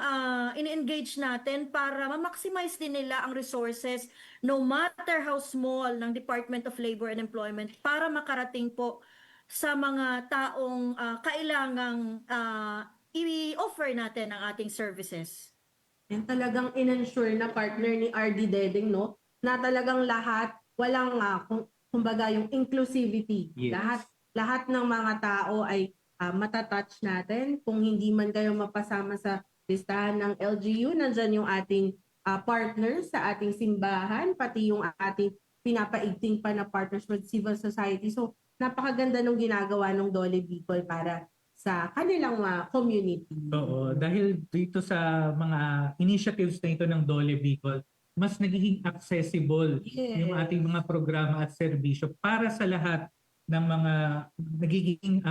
ini-engage natin para ma-maximize din nila ang resources no matter how small ng Department of Labor and Employment para makarating po sa mga taong kailangang i-offer natin ang ating services. Yan talagang in-ensure na partner ni RD Dedeng, no? Na talagang lahat, walang, kumbaga yung inclusivity. Yes. Lahat ng mga tao ay matatouch natin. Kung hindi man kayo mapasama sa listahan ng LGU, nandyan yung ating partners sa ating simbahan, pati yung ating pinapaigting pa na partners with civil society. So, napakaganda nung ginagawa ng Dole Bicol para sa kanilang community. Oo, dahil dito sa mga initiatives na ito ng Dole Bicol, mas nagiging accessible yung ating mga programa at serbisyo para sa lahat ng mga nagiging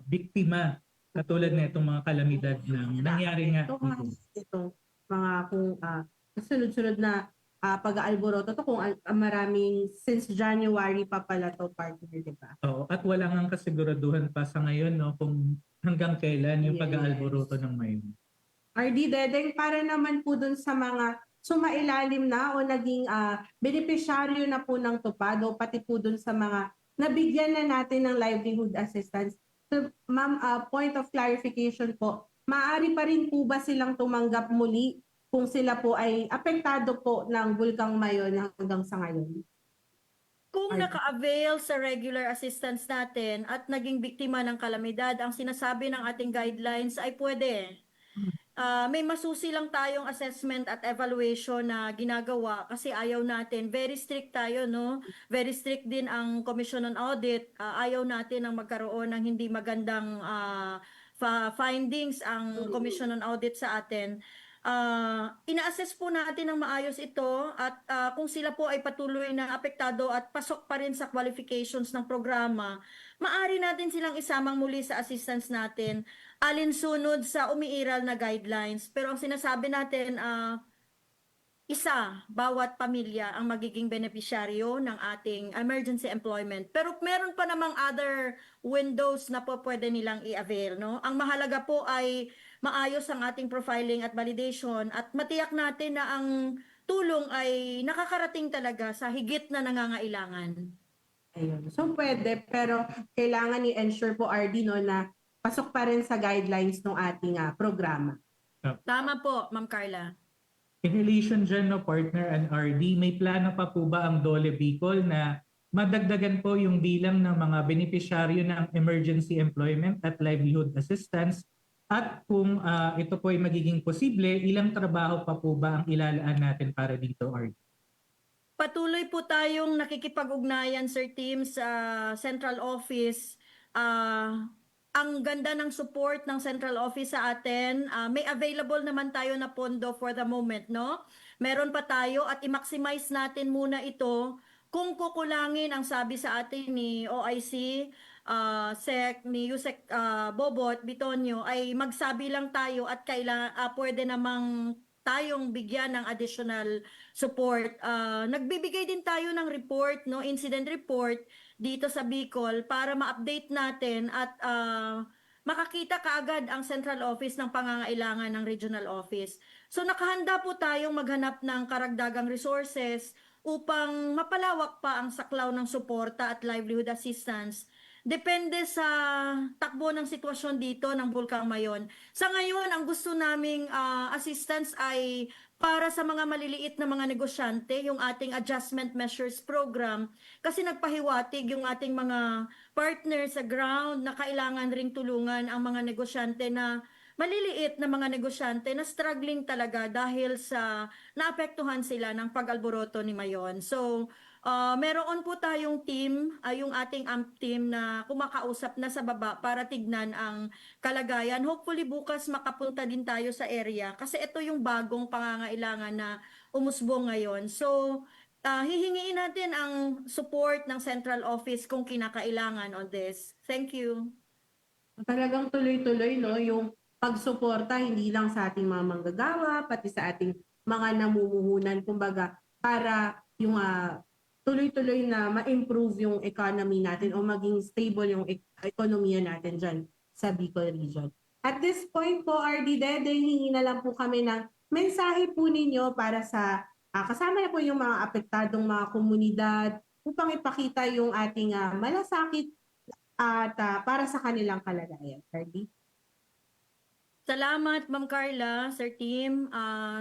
biktima katulad na itong mga kalamidad na nangyari nga. Itong mga kung sunod-sunod na pag-aalboroto to kung maraming since January pa pala to partner, di ba? Oo, at wala nang kasiguraduhan pa sa ngayon, no, kung hanggang kailan yung pag-aalboroto ng mayon. RD Dedeng, para naman po dun sa mga sumailalim na o naging benepisyaryo na po ng tupad o pati po dun sa mga nabigyan na natin ng livelihood assistance. So, ma'am, point of clarification po, maaari pa rin po ba silang tumanggap muli kung sila po ay apektado po ng Bulkang Mayon hanggang sa ngayon? Kung naka-avail sa regular assistance natin at naging biktima ng kalamidad, ang sinasabi ng ating guidelines ay pwede. May masusi lang tayong assessment at evaluation na ginagawa kasi ayaw natin. Very strict tayo, no? Very strict din ang Commission on Audit. Ayaw natin ang magkaroon ng hindi magandang findings ang Commission on Audit sa atin. Ina-assess po natin ng maayos ito at kung sila po ay patuloy na apektado at pasok pa rin sa qualifications ng programa, maaari natin silang isamang muli sa assistance natin alinsunod sa umiiral na guidelines. Pero ang sinasabi natin, bawat pamilya ang magiging beneficiaryo ng ating emergency employment. Pero meron pa namang other windows na po pwede nilang i-avail, no? Ang mahalaga po ay maayos ang ating profiling at validation at matiyak natin na ang tulong ay nakakarating talaga sa higit na nangangailangan. Ayun. So pwede, pero kailangan i-ensure po RD, no, na pasok pa rin sa guidelines ng ating programa. Tama po, Ma'am Carla. In relation dyan, no, partner and RD, may plano pa po ba ang Dole Bicol na madagdagan po yung bilang ng mga beneficiaryo ng emergency employment at livelihood assistance? At kung ito po ay magiging posible, ilang trabaho pa po ba ang ilalaan natin para dito, RD? Patuloy po tayong nakikipag-ugnayan, Sir Tim, sa Central Office. Ang ganda ng support ng Central Office sa atin. May available naman tayo na pondo for the moment, no? Meron pa tayo at i-maximize natin muna ito. Kung kukulangin ang sabi sa atin ni OIC, ni Yusek Bobot, Bitonio, ay magsabi lang tayo at pwede namang tayong bigyan ng additional support. Nagbibigay din tayo ng report, no, incident report dito sa Bicol para ma-update natin at makakita kaagad ang central office ng pangangailangan ng regional office. So nakahanda po tayong maghanap ng karagdagang resources upang mapalawak pa ang saklaw ng suporta at livelihood assistance. Depende sa takbo ng sitwasyon dito ng Bulkang Mayon. Sa ngayon, ang gusto naming assistance ay para sa mga maliliit na mga negosyante, yung ating adjustment measures program, kasi nagpahiwatig yung ating mga partners sa ground na kailangan ring tulungan ang mga negosyante na maliliit na mga negosyante na struggling talaga dahil sa naapektuhan sila ng pag-alboroto ni Mayon. So, meron po tayong team, yung ating AMP team na kumakausap na sa baba para tignan ang kalagayan. Hopefully bukas makapunta din tayo sa area kasi ito yung bagong pangangailangan na umusbong ngayon. So, hihingiin natin ang support ng central office kung kinakailangan on this. Thank you. Talagang tuloy-tuloy, no, yung pagsuporta hindi lang sa ating mga manggagawa, pati sa ating mga namumuhunan, kumbaga, para yung tuloy-tuloy na ma-improve yung economy natin o maging stable yung ekonomiya natin dyan sa Bicol Region. At this point po, RD Dede, hingi na lang po kami ng mensahe po ninyo para sa kasama na po yung mga apektadong mga komunidad upang ipakita yung ating malasakit at para sa kanilang kalagayan. RD? Salamat, Ma'am Carla, Sir Team.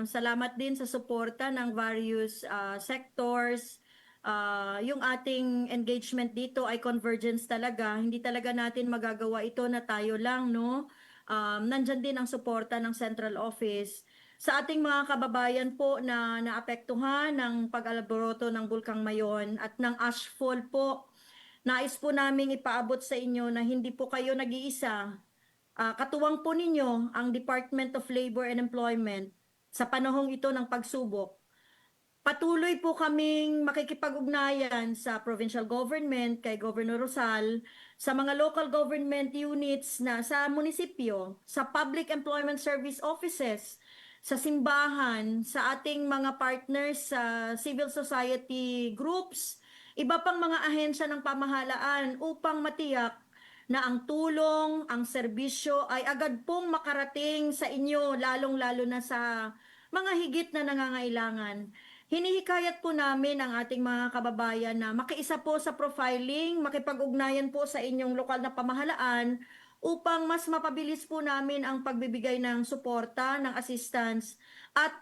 Salamat din sa suporta ng various sectors. Yung ating engagement dito ay convergence talaga. Hindi talaga natin magagawa ito na tayo lang, no? Nandyan din ang suporta ng Central Office. Sa ating mga kababayan po na naapektuhan ng pag-alboroto ng Bulkang Mayon at ng ashfall po, nais po naming ipaabot sa inyo na hindi po kayo nag-iisa. Katuwang po ninyo ang Department of Labor and Employment sa panahong ito ng pagsubok. Patuloy po kaming makikipag-ugnayan sa provincial government, kay Governor Rosal, sa mga local government units na sa munisipyo, sa public employment service offices, sa simbahan, sa ating mga partners sa civil society groups, iba pang mga ahensya ng pamahalaan upang matiyak na ang tulong, ang serbisyo ay agad pong makarating sa inyo, lalong-lalo na sa mga higit na nangangailangan. Hinihikayat po namin ang ating mga kababayan na makiisa po sa profiling, makipag-ugnayan po sa inyong lokal na pamahalaan upang mas mapabilis po namin ang pagbibigay ng suporta, ng assistance at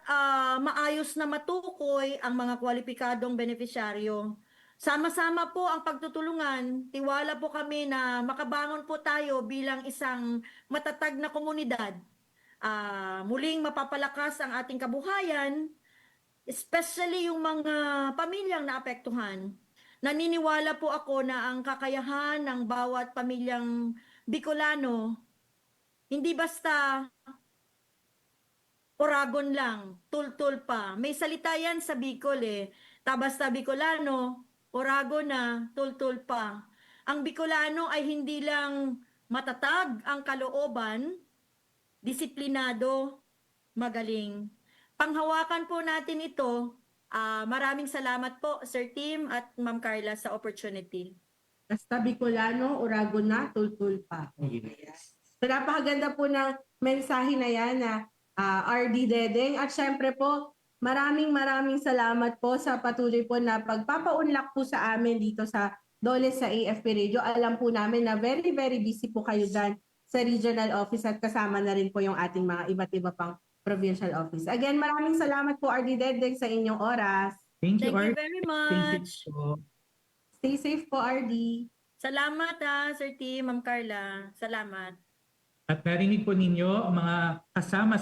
maayos na matukoy ang mga kwalipikadong benepisyaryo. Sama-sama po ang pagtutulungan. Tiwala po kami na makabangon po tayo bilang isang matatag na komunidad. Muling mapapalakas ang ating kabuhayan, especially yung mga pamilyang naapektuhan. Naniniwala po ako na ang kakayahan ng bawat pamilyang Bicolano, hindi basta Oragon lang, tul-tul pa. May salita yan sa Bicol basta Bicolano, Oragon na, tul-tul pa. Ang Bicolano ay hindi lang matatag ang kalooban, disiplinado, magaling. Panghawakan po natin ito. Maraming salamat po, Sir Tim at Ma'am Carla, sa opportunity. Basta Bicolano, Oragon na, tul-tul pa. So napakaganda po ng mensahe na yan na RD Dedeng. At syempre po, maraming salamat po sa patuloy po na pagpapaunlak po sa amin dito sa Dole sa AFP Radio. Alam po namin na very busy po kayo dyan sa regional office at kasama na rin po yung ating mga iba't iba pang provincial office. Again, maraming salamat po RD Dedeng sa inyong oras. Thank you, Thank you very much. Stay safe po, RD. Salamat Sir Tim, Ma'am Carla. Salamat. At narinig po ninyo ang mga kasama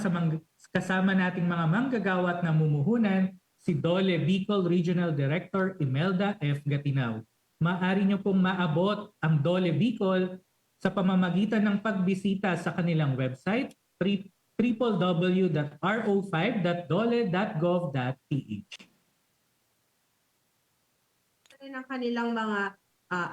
nating mga manggagawa at namumuhunan, si Dole Bicol Regional Director Imelda F. Gatinaw. Maaari nyo pong maabot ang Dole Bicol sa pamamagitan ng pagbisita sa kanilang website www.ro5.dole.gov.ph. Ng kanilang mga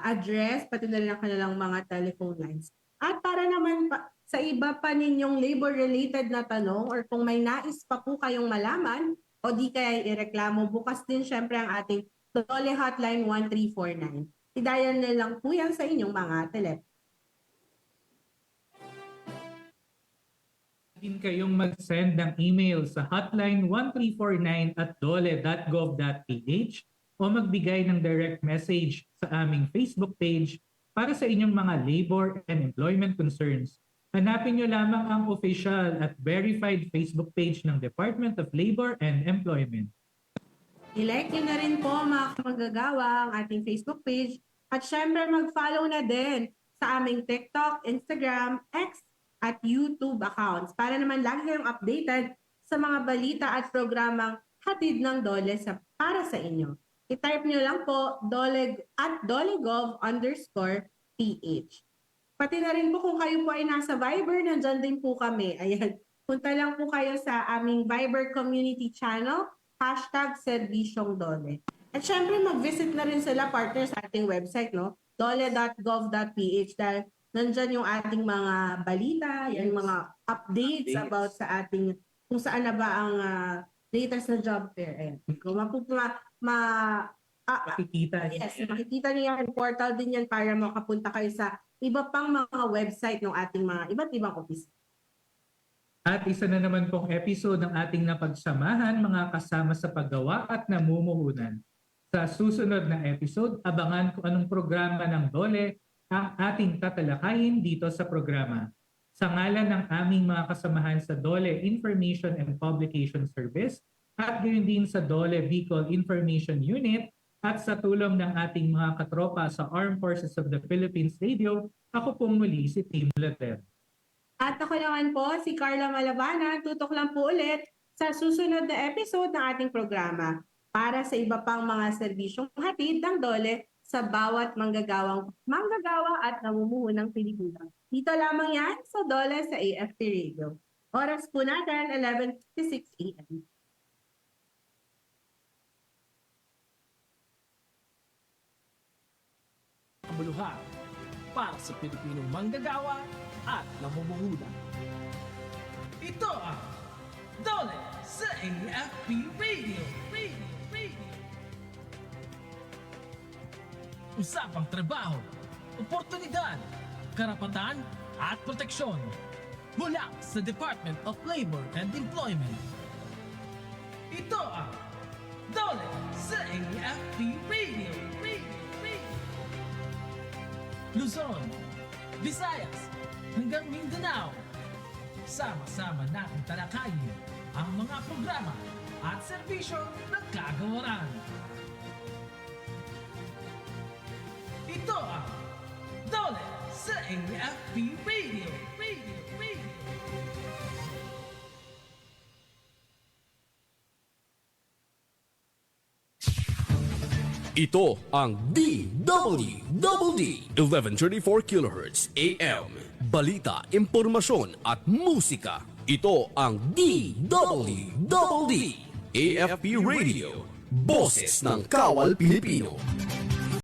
address, pati na rin ang kanilang mga telephone lines. At para naman sa iba pa ninyong labor-related na tanong or kung may nais pa po kayong malaman o di kaya ireklamo, bukas din syempre ang ating Dole Hotline 1349. I-dial na lang po yan sa inyong mga telepono. Din kayong mag-send ng email sa hotline 1349@dole.gov.ph o magbigay ng direct message sa aming Facebook page para sa inyong mga labor and employment concerns. Hanapin nyo lamang ang official at verified Facebook page ng Department of Labor and Employment. I-like nyo na rin po mga magagawa ang ating Facebook page at syempre mag-follow na din sa aming TikTok, Instagram, X at YouTube accounts para naman lagi kayong updated sa mga balita at programang hatid ng Dole para sa inyo. I-type nyo lang po dolegov_PH. Pati na rin po kung kayo po ay nasa Viber, nandyan din po kami. Ayan, punta lang po kayo sa aming Viber community channel, #Servisyong Dole. At syempre, mag-visit na rin sila, partner, sa ating website, no? dole.gov.ph dahil nandyan yung ating mga balita, yung mga updates about sa ating, kung saan na ba ang latest na job fair. Ayan. Kung Makikita. yes, makikita niyo yan, portal din yan para makapunta kayo sa iba pang mga website ng ating mga iba't ibang office. At isa na naman pong episode ng ating napagsamahan, mga kasama sa paggawa at namumuhunan. Sa susunod na episode, abangan kung anong programa ng DOLE ang ating tatalakayin dito sa programa. Sa ngalan ng aming mga kasamahan sa DOLE Information and Publication Service at gayon din sa DOLE Bicol Information Unit at sa tulong ng ating mga katropa sa Armed Forces of the Philippines Radio, ako pong muli si Tim Later. At ako naman po, si Carla Malabana, tutok lang po ulit sa susunod na episode ng ating programa para sa iba pang mga serbisyong hatid ng DOLE sa bawat manggagawa at namumuhunang Pilipino. Dito lamang yan sa DOLE sa AFP Radio. Oras po natin, 11:56 a.m. Kabuluhan para sa Pilipinong manggagawa at namumuhunan. Ito ang DOLE sa AFP Radio. Usapang trabaho, oportunidad, karapatan at proteksyon mula sa Department of Labor and Employment. Ito ang DOLE sa AFP Radio. Luzon, Visayas, hanggang Mindanao. Sama-sama natin talakayin ang mga programa at serbisyo ng kagawaran. Ito ang DOLE sa AFP Radio. Ito ang DWWD 1134 kHz AM. Balita, impormasyon at musika. Ito ang DWWD AFP Radio. Boses ng Kawal Pilipino.